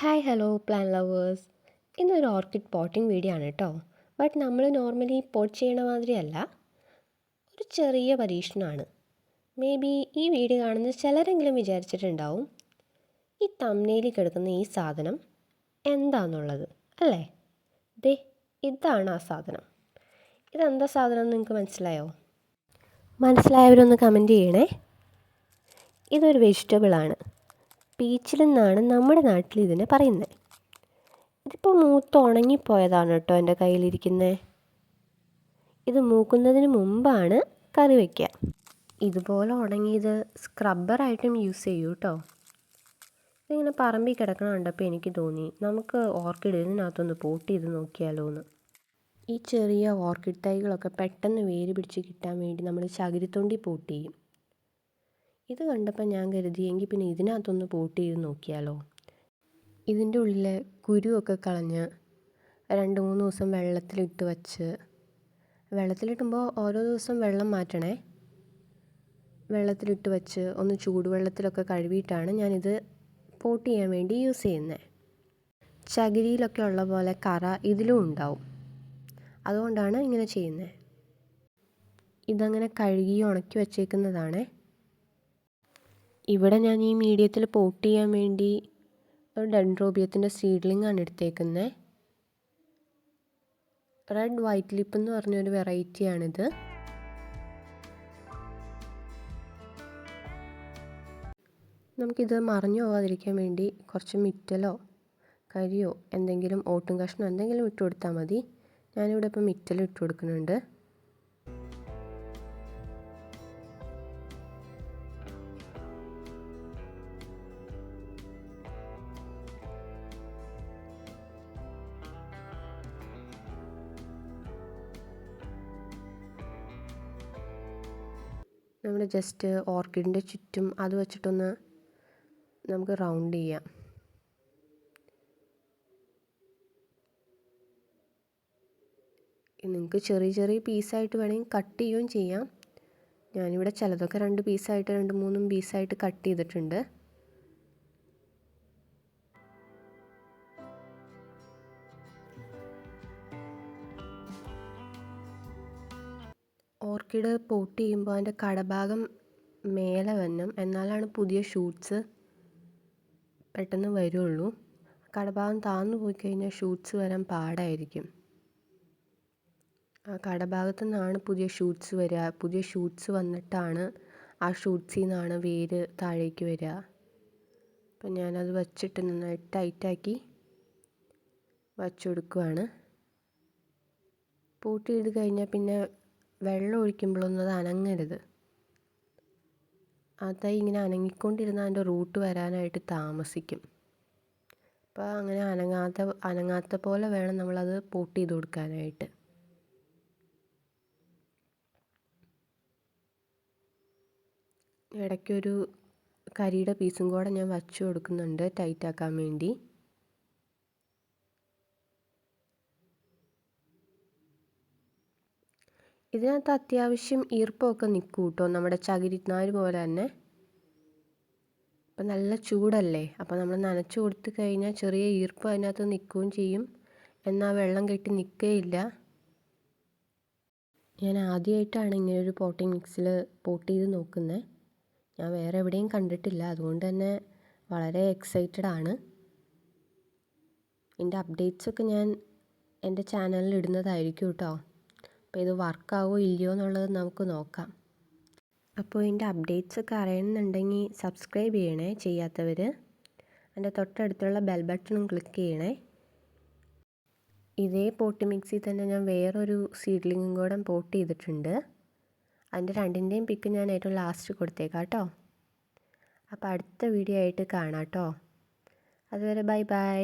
Hi hello plan lovers. ഇന്നൊരു orchid potting video ആണ് കേട്ടോ. ബട്ട് നമ്മൾ നോർമലി പോട്ട് ചെയ്യണ മാതിരിയല്ല, ഒരു ചെറിയ പരീക്ഷണമാണ്. മേ ബി ഈ വീഡിയോ കാണുന്ന ചിലരെങ്കിലും വിചാരിച്ചിട്ടുണ്ടാവും ഈ തമ്മനയിൽ കിടക്കുന്ന ഈ സാധനം എന്താണെന്നുള്ളത് അല്ലേ. ദേ ഇതാണ് ആ സാധനം. ഇതെന്താ സാധനം എന്ന് നിങ്ങൾക്ക് മനസ്സിലായോ? മനസ്സിലായവരൊന്ന് കമൻറ്റ് ചെയ്യണേ. ഇതൊരു വെജിറ്റബിളാണ്. പീച്ചിലെന്നാണ് നമ്മുടെ നാട്ടിൽ ഇതിനെ പറയുന്നത്. ഇതിപ്പോൾ മൂത്ത് ഉണങ്ങിപ്പോയതാണ് കേട്ടോ എൻ്റെ കയ്യിലിരിക്കുന്നത്. ഇത് മൂക്കുന്നതിന് മുമ്പാണ് കറി വയ്ക്കുക. ഇതുപോലെ ഉണങ്ങിയത് സ്ക്രബ്ബറായിട്ടും യൂസ് ചെയ്യൂ കേട്ടോ. ഇതിങ്ങനെ പറമ്പിൽ കിടക്കണ കണ്ടപ്പോൾ എനിക്ക് തോന്നി നമുക്ക് ഓർക്കിഡ് ഇതിനകത്തൊന്ന് പോട്ട് ചെയ്ത് നോക്കിയാലോ എന്ന്. ഈ ചെറിയ ഓർക്കിഡ് തൈകളൊക്കെ പെട്ടെന്ന് വേര് പിടിച്ച് കിട്ടാൻ വേണ്ടി നമ്മൾ ചകിരിത്തൊണ്ടി പോട്ട് ചെയ്യും. ഇത് കണ്ടപ്പോൾ ഞാൻ കരുതിയെങ്കിൽ പിന്നെ ഇതിനകത്തൊന്ന് പോട്ട് ചെയ്ത് നോക്കിയാലോ. ഇതിൻ്റെ ഉള്ളിലെ കുരുവൊക്കെ കളഞ്ഞ് 2-3 ദിവസം വെള്ളത്തിലിട്ടുമ്പോൾ ഓരോ ദിവസം വെള്ളം മാറ്റണേ. വെള്ളത്തിലിട്ട് വെച്ച് ഒന്ന് ചൂടുവെള്ളത്തിലൊക്കെ കഴുകിയിട്ടാണ് ഞാനിത് പോട്ട് ചെയ്യാൻ വേണ്ടി യൂസ് ചെയ്യുന്നത്. ചകിരിയിലൊക്കെ ഉള്ള പോലെ കറ ഇതിലും ഉണ്ടാവും, അതുകൊണ്ടാണ് ഇങ്ങനെ ചെയ്യുന്നത്. ഇതങ്ങനെ കഴുകി ഉണക്കി വച്ചേക്കുന്നതാണ്. ഇവിടെ ഞാൻ ഈ മീഡിയത്തിൽ പോട്ട് ചെയ്യാൻ വേണ്ടി ഒരു ഡെൻഡ്രോബിയത്തിൻ്റെ സീഡ്ലിംഗ് ആണ് എടുത്തേക്കുന്നത്. റെഡ് വൈറ്റ് ലിപ്പ് എന്ന് പറഞ്ഞൊരു വെറൈറ്റിയാണിത്. നമുക്കിത് മറിഞ്ഞു പോകാതിരിക്കാൻ വേണ്ടി കുറച്ച് മിറ്റലോ കരിയോ എന്തെങ്കിലും ഓട്ടും കഷ്ണോ എന്തെങ്കിലും ഇട്ട് കൊടുത്താൽ മതി. ഞാനിവിടെ ഇപ്പോൾ മിറ്റൽ ഇട്ട് കൊടുക്കുന്നുണ്ട്. നമ്മൾ ജസ്റ്റ് ഓർക്കിഡിൻ്റെ ചുറ്റും അത് വെച്ചിട്ടൊന്ന് നമുക്ക് റൗണ്ട് ചെയ്യാം. നിങ്ങൾക്ക് ചെറിയ ചെറിയ പീസായിട്ട് വേണമെങ്കിൽ കട്ട് ചെയ്യുകയും ചെയ്യാം. ഞാനിവിടെ ചിലതൊക്കെ 2 പീസായിട്ട് 2-3 പീസായിട്ട് കട്ട് ചെയ്തിട്ടുണ്ട്. ഓർക്കിഡ് പോട്ട് ചെയ്യുമ്പോൾ അതിൻ്റെ കടഭാഗം മേലെ വരണം, എന്നാലാണ് പുതിയ ഷൂട്ട്സ് പെട്ടെന്ന് വരുള്ളൂ. കടഭാഗം താഴ്ന്നു പോയി കഴിഞ്ഞാൽ ഷൂട്ട്സ് വരാൻ പാടായിരിക്കും. ആ കടഭാഗത്തു നിന്നാണ് പുതിയ ഷൂട്ട്സ് വരിക. പുതിയ ഷൂട്ട്സ് വന്നിട്ടാണ് ആ ഷൂട്ട്സിൽ നിന്നാണ് വേര് താഴേക്ക് വരിക. അപ്പം ഞാനത് വച്ചിട്ട് നന്നായിട്ട് ടൈറ്റാക്കി വച്ചു കൊടുക്കുവാണ്. പോട്ട് ചെയ്ത് കഴിഞ്ഞാൽ പിന്നെ വെള്ളം ഒഴിക്കുമ്പോഴൊന്നും അത് അനങ്ങരുത്. അതായി ഇങ്ങനെ അനങ്ങിക്കൊണ്ടിരുന്നാൽ അതിൻ്റെ റൂട്ട് വരാനായിട്ട് താമസിക്കും. അപ്പോൾ അങ്ങനെ അനങ്ങാത്ത പോലെ വേണം നമ്മളത് പോട്ട് ചെയ്ത് കൊടുക്കാനായിട്ട്. ഇടയ്ക്കൊരു കരിയുടെ പീസും കൂടെ ഞാൻ വച്ചു കൊടുക്കുന്നുണ്ട് ടൈറ്റാക്കാൻ വേണ്ടി. ഇതിനകത്ത് അത്യാവശ്യം ഈർപ്പമൊക്കെ നിൽക്കും കേട്ടോ, നമ്മുടെ ചകിരിനാര് പോലെ തന്നെ. ഇപ്പം നല്ല ചൂടല്ലേ, അപ്പോൾ നമ്മൾ നനച്ചു കൊടുത്തു കഴിഞ്ഞാൽ ചെറിയ ഈർപ്പം അതിനകത്ത് നിൽക്കുകയും ചെയ്യും, എന്നാൽ വെള്ളം കെട്ടി നിൽക്കുകയില്ല. ഞാൻ ആദ്യമായിട്ടാണ് ഇങ്ങനൊരു പോട്ടിംഗ് മിക്സിൽ പോട്ട് ചെയ്ത് നോക്കുന്നത്. ഞാൻ വേറെ എവിടെയും കണ്ടിട്ടില്ല, അതുകൊണ്ട് തന്നെ വളരെ എക്സൈറ്റഡ് ആണ്. ഇതിൻ്റെ അപ്ഡേറ്റ്സൊക്കെ ഞാൻ എൻ്റെ ചാനലിൽ ഇടുന്നതായിരിക്കും കേട്ടോ. അപ്പോൾ ഇത് വർക്കാവോ ഇല്ലയോ എന്നുള്ളത് നമുക്ക് നോക്കാം. അപ്പോൾ ഇതിൻ്റെ അപ്ഡേറ്റ്സൊക്കെ അറിയണമെന്നുണ്ടെങ്കിൽ സബ്സ്ക്രൈബ് ചെയ്യണേ ചെയ്യാത്തവർ. അതിൻ്റെ തൊട്ടടുത്തുള്ള ബെൽ ബട്ടണും ക്ലിക്ക് ചെയ്യണേ. ഇതേ പോട്ട് മിക്സിൽ തന്നെ ഞാൻ വേറൊരു സീഡ്ലിങ്ങും കൂടെ പോട്ട് ചെയ്തിട്ടുണ്ട്. അതിൻ്റെ രണ്ടിൻ്റെയും പിക്ക് ഞാൻ ഏറ്റവും ലാസ്റ്റ് കൊടുത്തേക്കാം കേട്ടോ. അപ്പോൾ അടുത്ത വീഡിയോ ആയിട്ട് കാണാം കേട്ടോ. അതുവരെ ബൈ ബൈ.